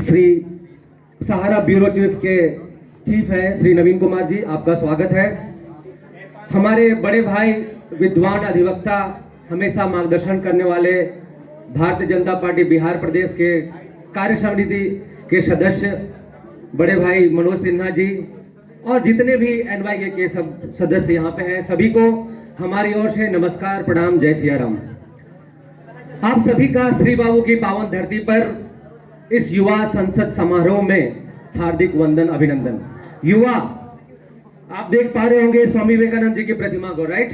श्री सहारा bureau chief के chief हैं श्री नवीन कुमार जी, आपका स्वागत है। हमारे बड़े भाई विद्वान अधिवक्ता, हमेशा मार्गदर्शन करने वाले भारतीय जनता पार्टी बिहार प्रदेश के कार्य समिति के सदस्य बड़े भाई मनोज सिन्हा जी और जितने भी एनवाईके के सब सदस्य यहाँ पे हैं, सभी को हमारी ओर से नमस्कार, प्रणाम, जय सिया राम। आप सभी का श्री बाबू की पावन धरती पर इस युवा संसद समारोह में हार्दिक वंदन, अभिनंदन। युवा, आप देख पा रहे होंगे स्वामी विवेकानंद जी की प्रतिमा को, राइट?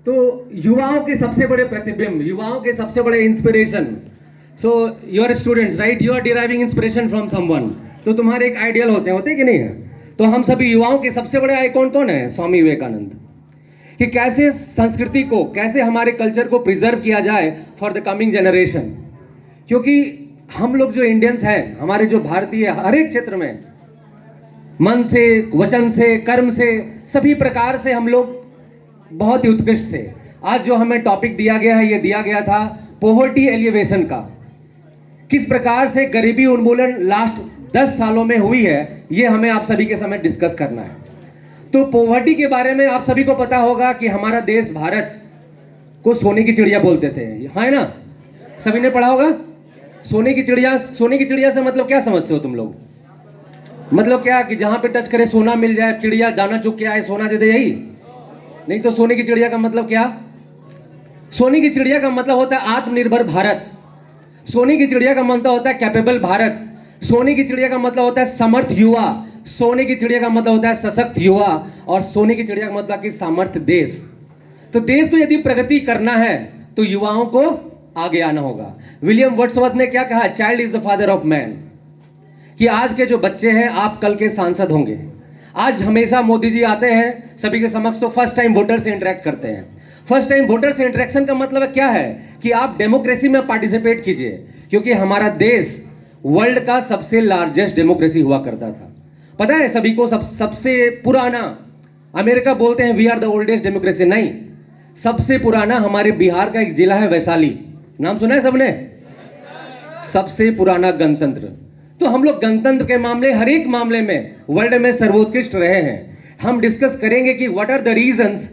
तो युवाओं के सबसे बड़े प्रतिबिंब, युवाओं के सबसे बड़े inspiration. So you are students, right? You are deriving inspiration from someone. तो तुम्हारे एक आइडियल होते कि नहीं है? तो हम सभी युवाओं के सबसे बड़े आइकॉन कौन है? स्वामी विवेकानंद। कि कैसे संस्कृति को, कैसे हमारे कल्चर को प्रिजर्व किया जाए फॉर द कमिंग जनरेशन। क्योंकि हम लोग जो इंडियंस हैं, हमारे जो भारतीय, हर एक क्षेत्र में मन से, वचन से, कर्म से, सभी प्रकार से हम लोग बहुत ही उत्कृष्ट थे। आज जो हमें टॉपिक दिया गया है, ये दिया गया था पॉवर्टी एलिवेशन का। किस प्रकार से गरीबी उन्मूलन लास्ट 10 सालों में हुई है, ये हमें आप सभी के समय डिस्कस करना है। तो पॉवर्टी के बारे में आप सभी को पता होगा कि हमारा देश भारत को सोने की चिड़िया बोलते थे, है ना? सभी ने पढ़ा होगा। सोने की चिड़िया से मतलब क्या समझते हो तुम लोग? मतलब क्या कि जहां पे टच करे सोना मिल जाए, चिड़िया दाना चुग के आए सोना दे दे, यही? नहीं तो सोने की चिड़िया का मतलब क्या? सोने की चिड़िया का मतलब होता है आत्मनिर्भर भारत। सोने की चिड़िया का मतलब होता है कैपेबल भारत। सोने की चिड़िया का मतलब होता है समर्थ युवा। सोने की चिड़िया का मतलब होता है सशक्त युवा। और सोने की चिड़िया का मतलब कि सामर्थ्य देश। तो देश को यदि प्रगति करना है तो युवाओं को आगे आना होगा। विलियम वर्ड्सवर्थ ने क्या कहा? Child is the father of man. कि आज के जो बच्चे हैं, आप कल के सांसद होंगे। आज हमेशा मोदी जी आते हैं सभी के समक्ष, तो फर्स्ट टाइम वोटर से इंटरेक्ट करते हैं। फर्स्ट टाइम वोटर से इंटरेक्शन का मतलब क्या है? कि आप डेमोक्रेसी में पार्टिसिपेट कीजिए। क्योंकि हमारा देश वर्ल्ड का सबसे लार्जेस्ट डेमोक्रेसी हुआ करता था। पता है सभी को? सबसे पुराना, अमेरिका बोलते हैं we are the oldest democracy, नहीं, सबसे पुराना हमारे बिहार का एक जिला है वैशाली। नाम सुना है सबने? सबसे पुराना गणतंत्र। तो हम लोग गणतंत्र के मामले, हर एक मामले में वर्ल्ड में सर्वोत्कृष्ट रहे हैं। हम डिस्कस करेंगे कि what are the reasons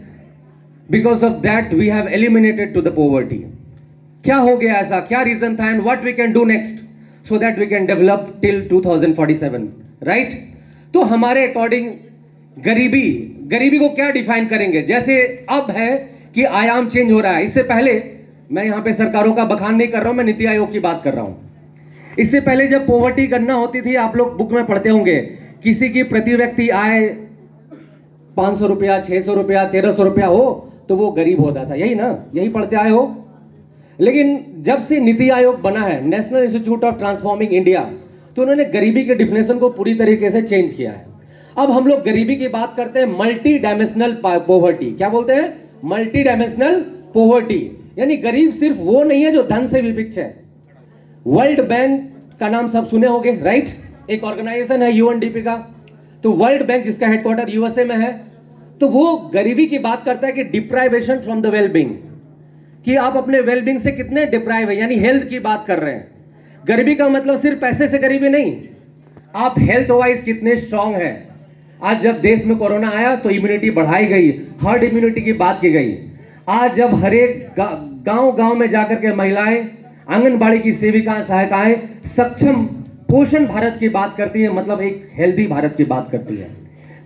because of that we have eliminated to the poverty. क्या हो गया ऐसा, क्या रीजन था, and what we can do next so that we can develop till 2047, right? तो हमारे अकॉर्डिंग गरीबी को क्या डिफाइन करेंगे? जैसे अब है कि आयाम चेंज हो रहा है। इससे पहले, मैं यहां पे सरकारों का बखान नहीं कर रहा हूं, मैं नीति आयोग की बात कर रहा हूं। इससे पहले जब पॉवर्टी गणना होती थी, आप लोग बुक में पढ़ते होंगे, किसी की प्रति व्यक्ति आय 500 रुपया, 600 रुपया, 1300 रुपया हो तो वो गरीब होता था, यही ना? यही पढ़ते आए हो। लेकिन जब से नीति आयोग बना है, national institute of transforming India, तो उन्होंने गरीबी के डिफिनेशन को पूरी तरीके से चेंज किया है। अब हम लोग गरीबी की बात करते हैं मल्टी डायमेंशनल पॉवर्टी। क्या बोलते हैं? Multi dimensional poverty. यानी गरीब सिर्फ वो नहीं है जो धन से विपक्ष है। वर्ल्ड बैंक का नाम सब सुने होंगे, राइट? एक ऑर्गेनाइजेशन है यूएनडीपी का। तो वर्ल्ड बैंक, जिसका हेडक्वार्टर यूएसए में है, तो वो गरीबी की बात करता है कि डिप्राइवेशन फ्रॉम द वेलबींग, कि आप अपने वेलबींग से कितने डिप्राइव है, यानी हेल्थ की बात कर रहे हैं। गरीबी का मतलब सिर्फ पैसे से गरीबी नहीं, आप हेल्थ वाइज कितने स्ट्रांग हैं। आज जब देश में कोरोना आया तो इम्यूनिटी बढ़ाई गई, हर्ड इम्यूनिटी की बात की गई। आज जब हर एक गांव में जाकर के महिलाएं, आंगनबाड़ी की सेविकाएं, सहायिकाएं सक्षम पोषण भारत की बात करती है, मतलब एक हेल्दी भारत की बात करती है।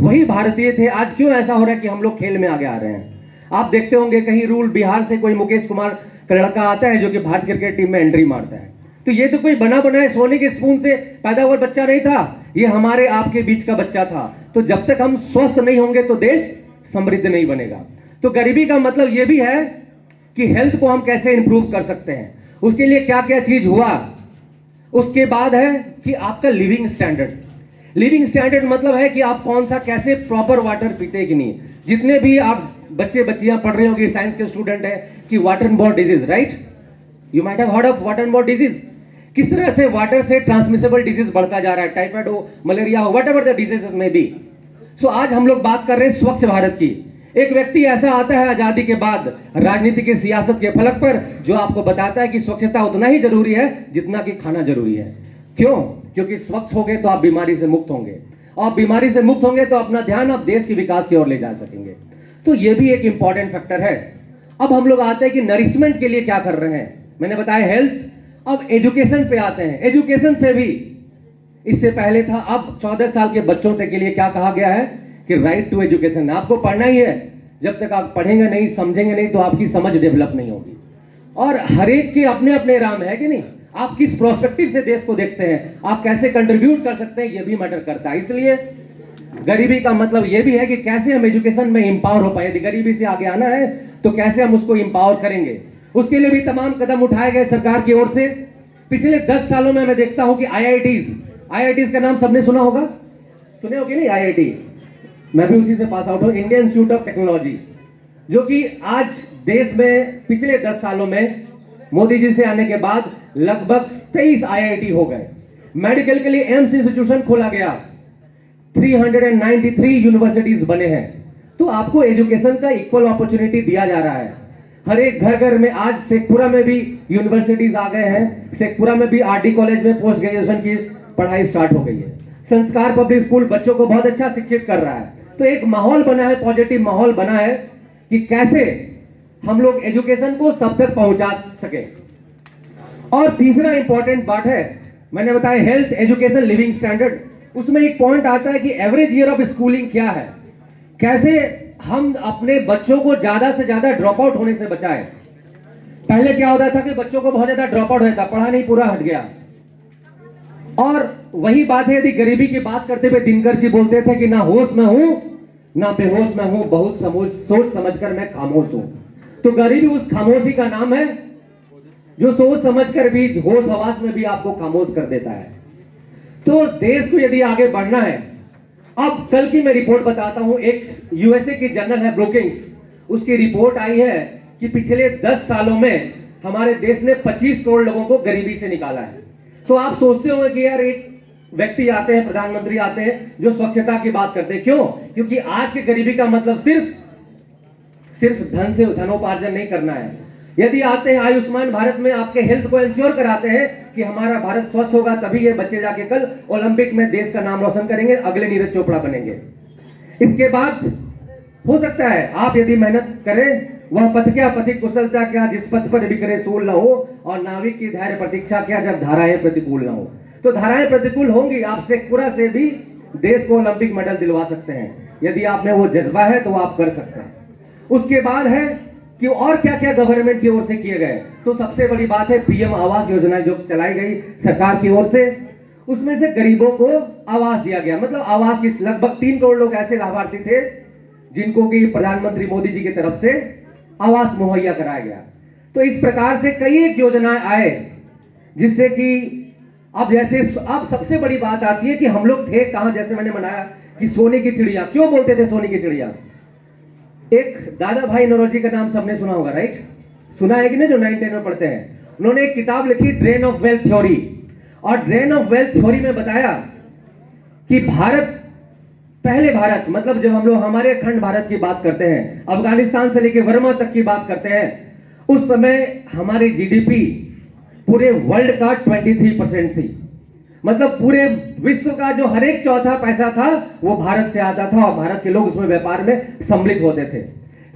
वही भारतीय थे। आज क्यों ऐसा हो रहा है कि हम लोग खेल में आगे आ रहे हैं? आप देखते होंगे कहीं रूल बिहार से कोई मुकेश कुमार का लड़का आता है जो कि भारतीय क्रिकेट टीम में एंट्री मारता है। तो ये तो कोई बना बनाए सोने के स्पून से पैदा हुआ बच्चा नहीं था, ये हमारे आपके बीच का बच्चा था। तो जब तक हम स्वस्थ नहीं होंगे तो देश समृद्ध नहीं बनेगा। तो गरीबी का मतलब ये भी है कि हेल्थ को हम कैसे इंप्रूव कर सकते हैं, उसके लिए क्या क्या चीज हुआ। उसके बाद है कि आपका लिविंग स्टैंडर्ड। लिविंग स्टैंडर्ड मतलब है कि आप कौन सा, कैसे प्रॉपर वाटर पीते कि नहीं। जितने भी आप बच्चे बच्चियां पढ़ रहे होंगे, साइंस के स्टूडेंट है, कि water borne disease, right? You might have heard of water borne disease. किस तरह से वाटर से ट्रांसमिसेबल डिजीज बढ़ता जा रहा है, टाइफाइड हो, मलेरिया हो, व्हाटएवर द डिजीजेस में बी। सो आज हम लोग बात कर रहे हैं स्वच्छ भारत की। एक व्यक्ति ऐसा आता है आजादी के बाद राजनीति की सियासत के फलक पर, जो आपको बताता है कि स्वच्छता उतना ही जरूरी है जितना कि खाना जरूरी है। क्यों? क्योंकि स्वच्छ होंगे तो आप बीमारी से मुक्त होंगे, और बीमारी से मुक्त होंगे तो अपना ध्यान आप देश के विकास की ओर ले जा सकेंगे। तो ये भी एक इंपॉर्टेंट फैक्टर है। अब हम लोग आते हैं कि नरिशमेंट के लिए क्या कर रहे हैं। मैंने बताया हेल्थ, अब एजुकेशन पे आते हैं। एजुकेशन से भी इससे पहले था, अब 14 साल के बच्चों तक के लिए क्या कहा गया है कि राइट टू एजुकेशन। आपको पढ़ना ही है, जब तक आप पढ़ेंगे नहीं, समझेंगे नहीं, तो आपकी समझ डेवलप नहीं होगी। और हर एक के अपने अपने राम है कि नहीं, आप किस प्रोस्पेक्टिव से देश को देखते हैं, आप कैसे कंट्रीब्यूट कर सकते हैं, ये भी मैटर करता है। इसलिए गरीबी का मतलब ये भी है कि कैसे हम एजुकेशन में इंपावर हो पाए। यदि गरीबी से आगे आना है तो कैसे हम उसको इंपावर करेंगे, उसके लिए भी तमाम कदम उठाए गए सरकार की ओर से। पिछले 10 सालों में मैं देखता हूं कि आईआईटीज का नाम सबने सुना होगा, सुने हो कि नहीं? आईआईटी, मैं भी उसी से पास आउट हूं, इंडियन इंस्टीट्यूट ऑफ टेक्नोलॉजी, जो कि आज देश में पिछले 10 सालों में मोदी जी से आने के बाद लगभग 23 आईआईटी हो गए। मेडिकल के लिए एम्स इंस्टीट्यूशन खोला गया, 393 यूनिवर्सिटीज बने हैं। तो आपको एजुकेशन का इक्वल अपॉर्चुनिटी दिया जा रहा है। हर एक घर घर में, आज शेखपुरा में भी यूनिवर्सिटीज आ गए हैं, शेखपुरा में भी आरडी कॉलेज में पोस्ट ग्रेजुएशन की पढ़ाई स्टार्ट हो गई है। संस्कार पब्लिक स्कूल बच्चों को बहुत अच्छा शिक्षित कर रहा है। तो एक माहौल बना है, पॉजिटिव माहौल बना है कि कैसे हम लोग एजुकेशन को सब तक पहुंचा सके। और तीसरा इंपॉर्टेंट बात है, मैंने बताया हेल्थ, एजुकेशन, लिविंग स्टैंडर्ड। उसमें एक पॉइंट आता है कि एवरेज ईयर ऑफ स्कूलिंग क्या है, कैसे हम अपने बच्चों को ज्यादा से ज्यादा ड्रॉप आउट होने से बचाएं। पहले क्या होता था कि बच्चों को बहुत ज्यादा ड्रॉप आउट होता, पढ़ा नहीं पूरा हट गया। और वही बात है, यदि गरीबी की बात करते हुए दिनकर जी बोलते थे कि ना होश में हूं ना बेहोश में हूं, बहुत सोच समझकर मैं खामोश हूं। तो गरीबी उस खामोशी का नाम है जो सोच समझकर भी, होश हवास में भी आपको खामोश कर देता है। तो देश को यदि आगे बढ़ना है, अब कल की मैं रिपोर्ट बताता हूं, एक यूएसए की जर्नल है ब्रोकिंग्स, उसकी रिपोर्ट आई है कि पिछले 10 सालों में हमारे देश ने 25 करोड़ लोगों को गरीबी से निकाला है। तो आप सोचते होंगे कि यार एक व्यक्ति आते हैं, प्रधानमंत्री आते हैं जो स्वच्छता की बात करते हैं, क्यों? क्योंकि आज की गरीबी का मतलब सिर्फ धन से धनोपार्जन नहीं करना है। यदि आते हैं आयुष्मान भारत में, आपके हेल्थ को इंश्योर कराते हैं कि हमारा भारत स्वस्थ होगा, तभी ये बच्चे जाके कल ओलंपिक में देश का नाम रोशन करेंगे, अगले नीरज चोपड़ा बनेंगे। इसके बाद हो सकता है आप यदि मेहनत करें, वह पथ क्या, पथि कुशलता क्या, जिस पथ पर भी करे सूल न हो, और नाविक की धैर्य प्रतीक्षा क्या, जब धाराएं प्रतिकूल न हो। तो धाराएं प्रतिकूल होंगी, आप शेखपुरा से भी देश को ओलंपिक मेडल दिलवा सकते हैं। यदि आप में वो जज्बा है तो आप कर सकते हैं। उसके बाद है कि और क्या क्या गवर्नमेंट की ओर से किए गए। तो सबसे बड़ी बात है पीएम आवास योजना जो चलाई गई सरकार की ओर से, उसमें से गरीबों को आवास दिया गया। मतलब आवास की लगभग 3 करोड़ लोग ऐसे लाभार्थी थे जिनको कि प्रधानमंत्री मोदी जी की तरफ से आवास मुहैया कराया गया। तो इस प्रकार से कई एक योजनाएं आए जिससे कि अब सबसे बड़ी बात आती है कि हम लोग थे कहां। जैसे मैंने बनाया कि सोने की चिड़िया, क्यों बोलते थे सोने की चिड़िया? एक दादा भाई नौरोजी का नाम सबने सुना होगा, राइट? सुना है कि नहीं, जो 9-10 में पढ़ते हैं। उन्होंने एक किताब लिखी ड्रेन ऑफ वेल्थ थ्योरी, और ड्रेन ऑफ वेल्थ थ्योरी में बताया कि पहले भारत, मतलब जब हम लोग हमारे अखंड भारत की बात करते हैं, अफगानिस्तान से लेकर वर्मा तक की बात करते हैं, उस समय हमारी जीडीपी पूरे वर्ल्ड का 23% थी। मतलब पूरे विश्व का जो हर एक चौथा पैसा था वो भारत से आता था, और भारत के लोग उसमें व्यापार में सम्मिलित होते थे।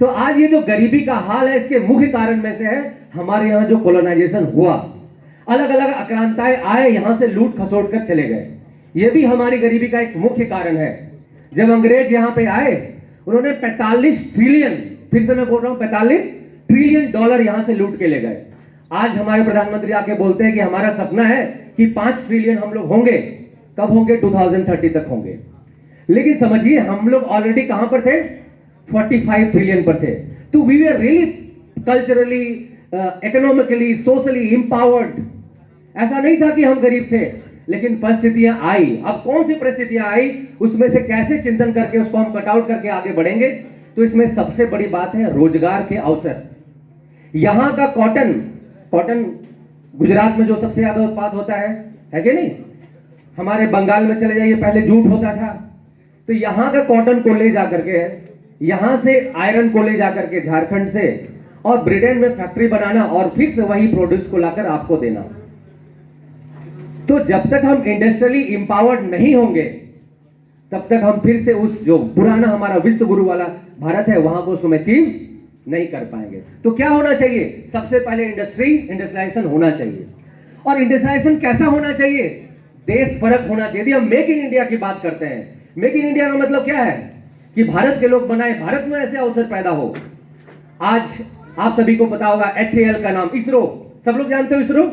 तो आज ये जो गरीबी का हाल है, इसके मुख्य कारण में से है हमारे यहाँ जो कोलोनाइजेशन हुआ, अलग अलग आक्रांताएं आए, यहां से लूट खसोट कर चले गए। ये भी हमारी गरीबी का एक मुख्य कारण है। जब अंग्रेज यहां पे आए, उन्होंने 45 ट्रिलियन, फिर से मैं बोल रहा हूं 45 ट्रिलियन डॉलर यहां से लूट के ले गए। आज हमारे प्रधानमंत्री आके बोलते हैं कि हमारा सपना है कि 5 ट्रिलियन हम लोग होंगे। कब होंगे? 2030 तक होंगे। लेकिन समझिए हम लोग ऑलरेडी कहां पर थे? 45 ट्रिलियन पर थे। तो we were really culturally, economically, socially empowered. ऐसा नहीं था कि हम गरीब थे, लेकिन परिस्थितियां आई। अब कौन सी परिस्थितियां आई, उसमें से कैसे चिंतन करके उसको हम कट आउट करके आगे बढ़ेंगे। तो इसमें सबसे बड़ी बात है रोजगार के अवसर। यहां का कॉटन गुजरात में जो सबसे ज्यादा उत्पाद होता है कि नहीं? हमारे बंगाल में चले जाइए, पहले जूट होता था। तो यहां का कॉटन को ले जाकर के, यहां से आयरन को ले जाकर के झारखंड से, और ब्रिटेन में फैक्ट्री बनाना, और फिर से वही प्रोड्यूस को लाकर आपको देना। तो जब तक हम इंडस्ट्रियली इंपावर्ड नहीं होंगे तब तक हम फिर से उस जो पुराना हमारा विश्व गुरु वाला भारत है वहां को उसको अचीव नहीं कर पाएंगे। तो क्या होना चाहिए? सबसे पहले इंडस्ट्रियलाइजेशन होना चाहिए। और इंडस्ट्रियलाइजेशन कैसा होना चाहिए? देश परक होना चाहिए। यदि हम मेक इन इंडिया की बात करते हैं, मेक इन इंडिया का मतलब क्या है कि भारत के लोग बनाए, भारत में ऐसे अवसर पैदा हो। आज आप सभी को पता होगा HAL का नाम, इसरो, सब लोग जानते हो इसरो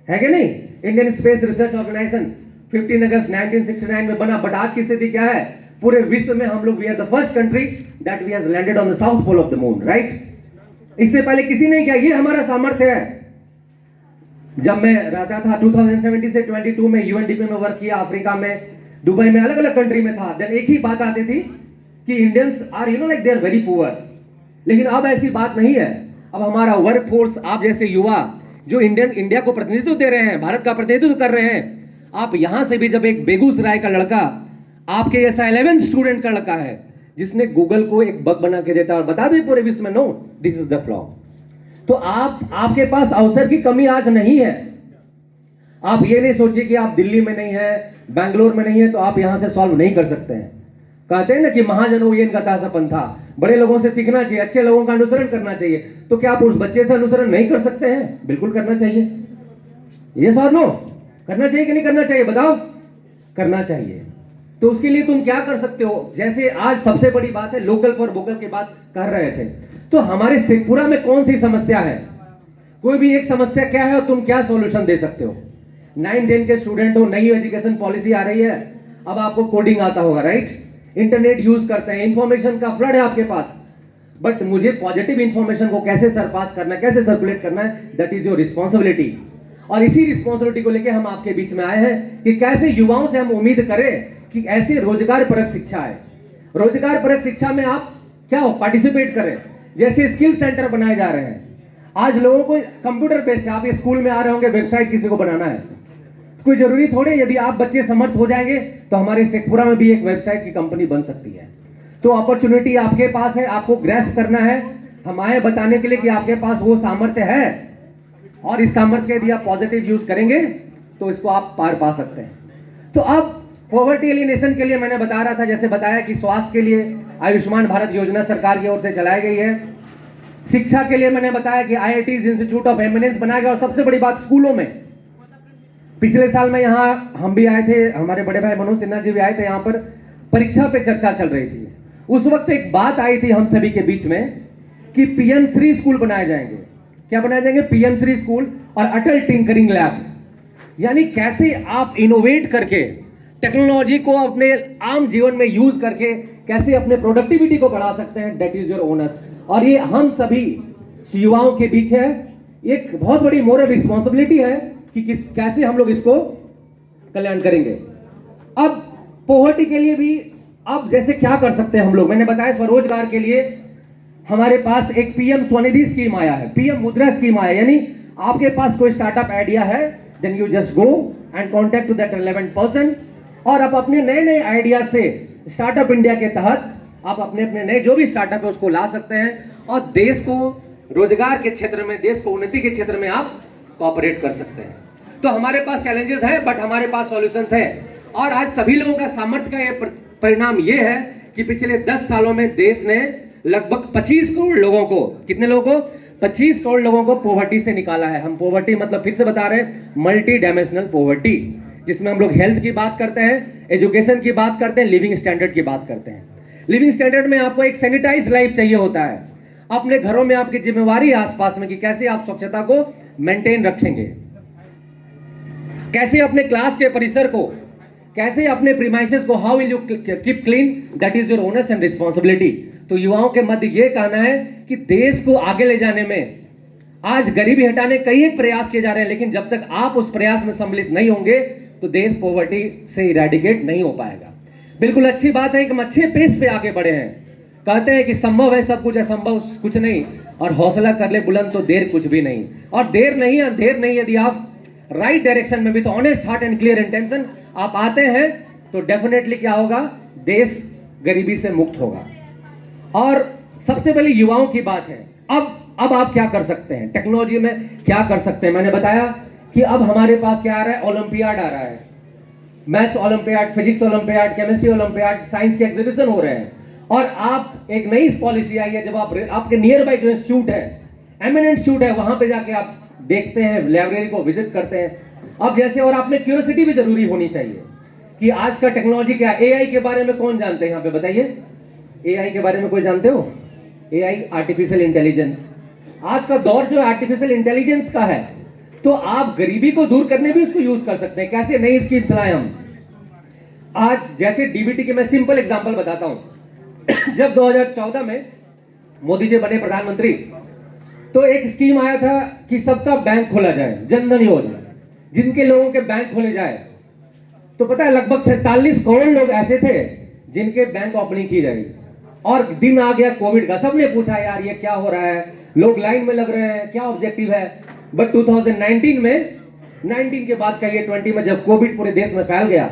है कि नहीं? इंडियन स्पेस रिसर्च ऑर्गेनाइजेशन 15 अगस्त 1969 में बना। बट आज की स्थिति क्या है? पूरे विश्व में हम लोग we are the first country that we has landed on the south pole of the moon, right? इससे पहले किसी ने किया। ये हमारा सामर्थ्य है। जब मैं रहता था 2070 से 22 में UNDP में वर्क किया, अफ्रीका में, दुबई में, अलग अलग कंट्री में था, देन एक ही बात आती थी कि Indians are like they are very poor. लेकिन अब ऐसी बात नहीं है। अब हमारा वर्क फोर्स, आप जैसे युवा जो इंडिया को प्रतिनिधित्व दे रहे हैं, भारत का प्रतिनिधित्व कर रहे हैं, आप यहां से भी जब एक बेगूसराय का लड़का आपके जैसा 11th स्टूडेंट का लड़का है जिसने गूगल को एक बग बना के देता और बता दे पूरे विश्व में know this is the flaw, तो आपके पास अवसर की कमी आज नहीं है। आप ये नहीं सोचिए कि आप दिल्ली में नहीं है, बैंगलोर में नहीं है तो आप यहां से सॉल्व नहीं कर सकते हैं। कहते हैं ना कि महाजनो ये इनका तासा पंथा, बड़े लोगों से सीखना चाहिए, अच्छे लोगों का अनुसरण करना चाहिए। तो क्या आप उस बच्चे से अनुसरण नहीं कर सकते हैं? बिल्कुल करना चाहिए। ये सर नो करना चाहिए कि नहीं करना चाहिए? बताओ। करना चाहिए। तो उसके लिए तुम क्या कर सकते हो? जैसे आज सबसे बड़ी बात है लोकल फॉर वोकल की बात कर रहे थे, तो हमारे शेखपुरा में कौन सी समस्या है? कोई भी एक समस्या क्या है और तुम क्या सॉल्यूशन दे सकते हो? 9-10 के स्टूडेंट हो, नई एजुकेशन पॉलिसी आ रही है, अब आपको कोडिंग आता होगा, राइट? इंटरनेट यूज करते हैं, इंफॉर्मेशन का फ्लड है आपके पास, बट मुझे पॉजिटिव इंफॉर्मेशन को कैसे सरपास करना है, कैसे सर्कुलेट करना है, दैट इज योर रिस्पॉन्सिबिलिटी। और इसी रिस्पॉन्सिबिलिटी को लेकर हम आपके बीच में आए हैं कि कैसे युवाओं से हम उम्मीद करें कि ऐसे रोजगार परक शिक्षा है, रोजगार परक शिक्षा में आप क्या हो पार्टिसिपेट करें। जैसे स्किल सेंटर बनाए जा रहे हैं, आज लोगों को कंप्यूटर बेस्ड, आप स्कूल में आ रहे होंगे, वेबसाइट किसी को बनाना है, कोई जरूरी थोड़े, यदि आप बच्चे समर्थ हो जाएंगे तो हमारे शेखपुरा में भी एक वेबसाइट की कंपनी बन सकती है। तो अपॉर्चुनिटी आपके पास है, आपको ग्रैस्प करना है। हम आए बताने के लिए कि आपके पास वो सामर्थ्य है और इस सामर्थ्य यदि आप पॉजिटिव यूज करेंगे तो इसको आप पार पा सकते हैं। तो अब पॉवर्टी एलिमिनेशन के लिए मैंने बता रहा था, जैसे बताया कि स्वास्थ्य के लिए आयुष्मान भारत योजना सरकार की ओर से चलाई गई है। शिक्षा के लिए मैंने बताया कि IITs इंस्टीट्यूट ऑफ एमिनेंस बनाया गया। और सबसे बड़ी बात स्कूलों में, पिछले साल में यहाँ हम भी आए थे, हमारे बड़े भाई मनोज सिन्हा जी भी आए थे, यहाँ पर परीक्षा पे चर्चा चल रही थी। उस वक्त एक बात आई थी हम सभी के बीच में कि PM श्री स्कूल बनाए जाएंगे। क्या बनाए जाएंगे? PM श्री स्कूल और अटल टिंकरिंग लैब, यानी कैसे आप इनोवेट करके टेक्नोलॉजी को अपने आम जीवन में यूज करके कैसे अपने प्रोडक्टिविटी को बढ़ा सकते हैं, दैट इज योर ओनर्स। और ये हम सभी युवाओं के बीच है, एक बहुत बड़ी मोरल रिस्पॉन्सिबिलिटी है कि कैसे हम लोग इसको कल्याण करेंगे। अब पॉवर्टी के लिए भी अब जैसे क्या कर सकते हैं हम लोग, मैंने बताया स्वरोजगार के लिए हमारे पास एक PM स्वनिधि स्कीम आया है, PM मुद्रा स्कीम आया, यानी आपके पास कोई स्टार्टअप आइडिया है, then you just go and contact to that relevant person, और आप अपने नए नए आइडिया से स्टार्टअप इंडिया के तहत आप अपने अपने नए जो भी स्टार्टअप है उसको ला सकते हैं और देश को रोजगार के क्षेत्र में, देश को उन्नति के क्षेत्र में आप कोऑपरेट कर सकते हैं। तो हमारे पास चैलेंजेस है बट हमारे पास सॉल्यूशंस है। और आज सभी लोगों का सामर्थ्य का ये परिणाम ये है कि पिछले 10 सालों में देश ने लगभग 25 करोड़ लोगों को, कितने लोगों को? 25 करोड़ लोगों को पॉवर्टी से निकाला है। हम पॉवर्टी मतलब फिर से बता रहे हैं, मल्टी डायमेंशनल पॉवर्टी, जिसमें हम लोग हेल्थ की बात करते हैं, एजुकेशन की बात करते हैं, लिविंग स्टैंडर्ड की बात करते हैं। लिविंग स्टैंडर्ड में आपको एक सैनिटाइज लाइफ चाहिए होता है। अपने घरों में आपकी जिम्मेवारी आसपास में कि कैसे आप स्वच्छता को मेंटेन रखेंगे, कैसे अपने क्लास के परिसर को, कैसे अपने प्रीमाइसेस को, how will you keep clean, that is your owners and responsibility. तो युवाओं के मध्य ये कहना है कि देश को आगे ले जाने में आज गरीबी हटाने कई एक प्रयास किए जा रहे हैं, लेकिन जब तक आप उस प्रयास में सम्मिलित नहीं होंगे तो देश पॉवर्टी से इरेडिकेट नहीं हो पाएगा। बिल्कुल अच्छी बात है कि हम अच्छे पेस पे आगे बढ़े हैं। कहते हैं कि संभव है सब कुछ, असंभव कुछ नहीं, और हौसला कर ले बुलंद तो देर कुछ भी नहीं। और देर नहीं, अंधेर नहीं, यदि आप राइट डायरेक्शन में भी तो honest heart and clear intention आप आते हैं तो डेफिनेटली क्या होगा, देश गरीबी से मुक्त होगा। और सबसे पहले युवाओं की बात है। अब आप क्या कर सकते हैं, टेक्नोलॉजी में क्या कर सकते हैं। मैंने बताया कि अब हमारे पास क्या आ रहा है, ओलंपियाड आ रहा है, maths olympiad, physics olympiad, chemistry olympiad, science के एग्जीबिशन हो रहे हैं। और आप एक नई पॉलिसी आई है, जब आप आपके नियर बाई जो इंस्टीट्यूट है, एमिनेंट इंस्टीट्यूट है, वहां पे जाके आप देखते हैं, लाइब्रेरी को विजिट करते हैं। अब जैसे, और आप में क्यूरियोसिटी भी जरूरी होनी चाहिए कि आज का टेक्नोलॉजी क्या है। एआई के बारे में कौन जानते हैं यहाँ पे, बताइए, एआई के बारे में कोई जानते हो? AI, artificial intelligence. आज का दौर जो आर्टिफिशियल इंटेलिजेंस का है, तो आप गरीबी को दूर करने भी इसको यूज कर सकते हैं। कैसे? नई स्कीम चलाएं हम। आज जैसे डीबीटी के, मैं सिंपल एग्जांपल बताता हूं। जब 2014 में मोदी जी बने प्रधानमंत्री, तो एक स्कीम आया था कि सबका बैंक खोला जाए, जनधन योजना, जिनके लोगों के बैंक खोले जाए। तो पता है, लगभग 47 करोड़ लोग ऐसे थे जिनके बैंक ओपनिंग की जाएगी। और दिन आ गया कोविड का, सबने पूछा यार ये क्या हो रहा है, लोग लाइन में लग रहे हैं, क्या ऑब्जेक्टिव है। बट 2019 में, 19 के बाद कहिए 20 में, जब कोविड पूरे देश में फैल गया,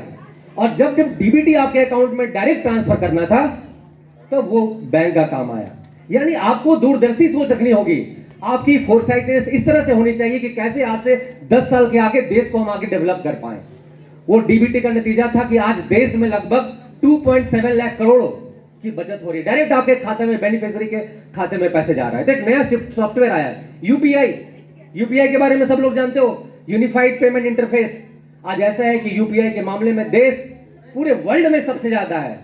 और जब डीबीटी आपके अकाउंट में डायरेक्ट ट्रांसफर करना था, तो वो बैंक का काम आया। यानी आपको दूरदर्शी सोच रखनी होगी, आपकी फोरसाइटनेस इस तरह से होनी चाहिए कि कैसे आज से 10 साल के आगे देश को हम आगे डेवलप कर पाए। वो डीबीटी का नतीजा था कि आज देश में लगभग 2.7 लाख करोड़ की बचत हो रही है, डायरेक्ट आपके खाते में, बेनिफिशियरी के खाते में पैसे जा रहा है। तो एक नया सॉफ्टवेयर आया है, यूपीआई। यूपीआई के बारे में सब लोग जानते हो, यूनिफाइड पेमेंट इंटरफेस। आज ऐसा है कि यूपीआई के मामले में देश पूरे वर्ल्ड में सबसे ज्यादा है।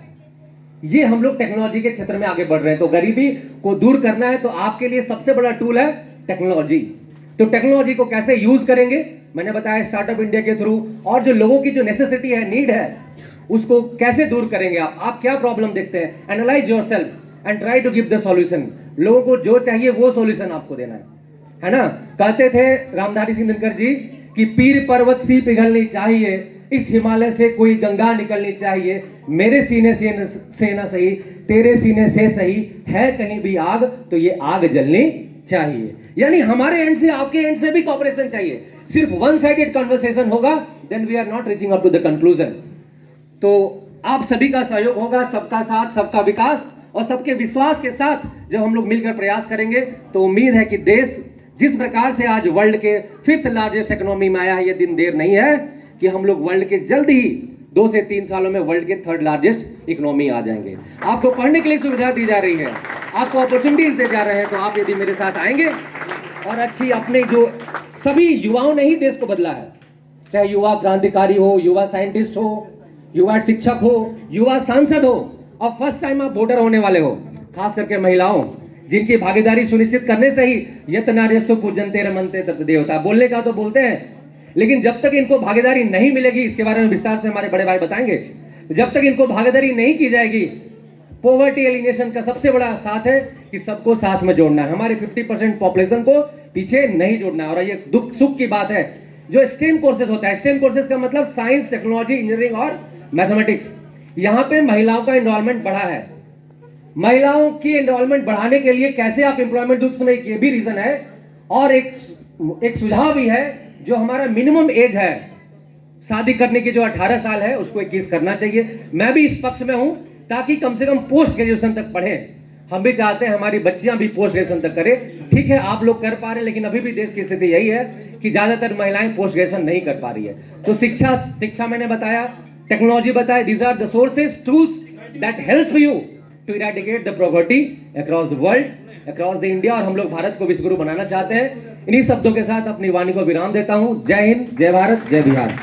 ये हम लोग टेक्नोलॉजी के क्षेत्र में आगे बढ़ रहे हैं। तो गरीबी को दूर करना है, तो आपके लिए सबसे बड़ा टूल है टेक्नोलॉजी। तो टेक्नोलॉजी को कैसे यूज करेंगे, मैंने बताया स्टार्टअप इंडिया के थ्रू। और जो लोगों की जो नेसेसिटी है, नीड है, उसको कैसे दूर करेंगे आप क्या प्रॉब्लम देखते हैं, analyse yourself and try to give the solution. लोगों को जो चाहिए वो सॉल्यूशन आपको देना है ना। कहते थे रामधारी सिंह दिनकर जी कि पीर पर्वत सी पिघलनी चाहिए, इस हिमालय से कोई गंगा निकलनी चाहिए, मेरे सीने से ना सही, तेरे सीने से सही, है कहीं भी आग तो ये आग जलनी चाहिए। यानी हमारे एंड से, आपके एंड से भी कॉपरेशन चाहिए। सिर्फ वन साइडेड कन्वर्सेशन होगा, then we are not reaching up to the conclusion. तो आप सभी का सहयोग होगा, सबका साथ, सबका विकास, और सबके विश्वास के साथ जब हम लोग मिलकर प्रयास करेंगे, तो उम्मीद है कि देश जिस प्रकार से आज वर्ल्ड के 5th लार्जेस्ट इकोनॉमी में आया है, ये दिन देर नहीं है कि हम लोग वर्ल्ड के जल्द ही 2 से 3 सालों में वर्ल्ड के 3rd लार्जेस्ट इकोनॉमी आ जाएंगे। आपको पढ़ने के लिए सुविधा दी जा रही है, आपको अपॉर्चुनिटीज दे जा रहे हैं। तो आप यदि मेरे साथ आएंगे और अच्छी, अपने जो सभी युवाओं ने ही देश को बदला है, चाहे युवा क्रांतिकारी हो, युवा साइंटिस्ट हो, युवा शिक्षक हो, युवा सांसद हो, और फर्स्ट टाइम आप वोटर होने वाले हो, खास करके महिलाओं, जिनकी भागीदारी सुनिश्चित करने से ही यत नार्यस्तु पूजन्ते रमन्ते तत् देवता। बोलने का तो बोलते हैं, लेकिन जब तक इनको भागीदारी नहीं मिलेगी, इसके बारे में विस्तार से हमारे बड़े भाई बताएंगे, जब तक इनको भागीदारी नहीं की जाएगी, पॉवर्टी एलिमिनेशन का सबसे बड़ा साथ है कि सबको साथ में जोड़ना है। हमारे 50% पॉपुलेशन को पीछे नहीं जोड़ना है। और ये दुख सुख की बात है, जो स्टेम कोर्सेज होता है, स्टेम कोर्सेज का मतलब साइंस, टेक्नोलॉजी, इंजीनियरिंग और मैथमेटिक्स, यहाँ पे महिलाओं का एनरोलमेंट बढ़ा है। महिलाओं की एनरोलमेंट बढ़ाने के लिए कैसे आप एम्प्लॉयमेंट दूं, उसमें ये भी रीजन है। और एक सुझाव भी है, जो हमारा मिनिमम एज है शादी करने की, जो 18 साल है, उसको 21 करना चाहिए। मैं भी इस पक्ष में हूं, ताकि कम से कम पोस्ट ग्रेजुएशन तक पढ़ें। हम भी चाहते हैं हमारी बच्चियां भी पोस्ट ग्रेजुएशन तक करें। ठीक है, आप लोग कर पा रहे हैं, लेकिन अभी भी देश की स्थिति यही है कि ज्यादातर महिलाएं पोस्ट ग्रेजुएशन नहीं कर पा रही है। तो शिक्षा मैंने बताया, टेक्नोलॉजी बताया, these are the sources, tools that help you to eradicate the poverty across the world, across the India. और हम लोग भारत को विश्व गुरु बनाना चाहते हैं। इन्हीं शब्दों के साथ अपनी वाणी को विराम देता हूं। जय हिंद, जय भारत, जय बिहार।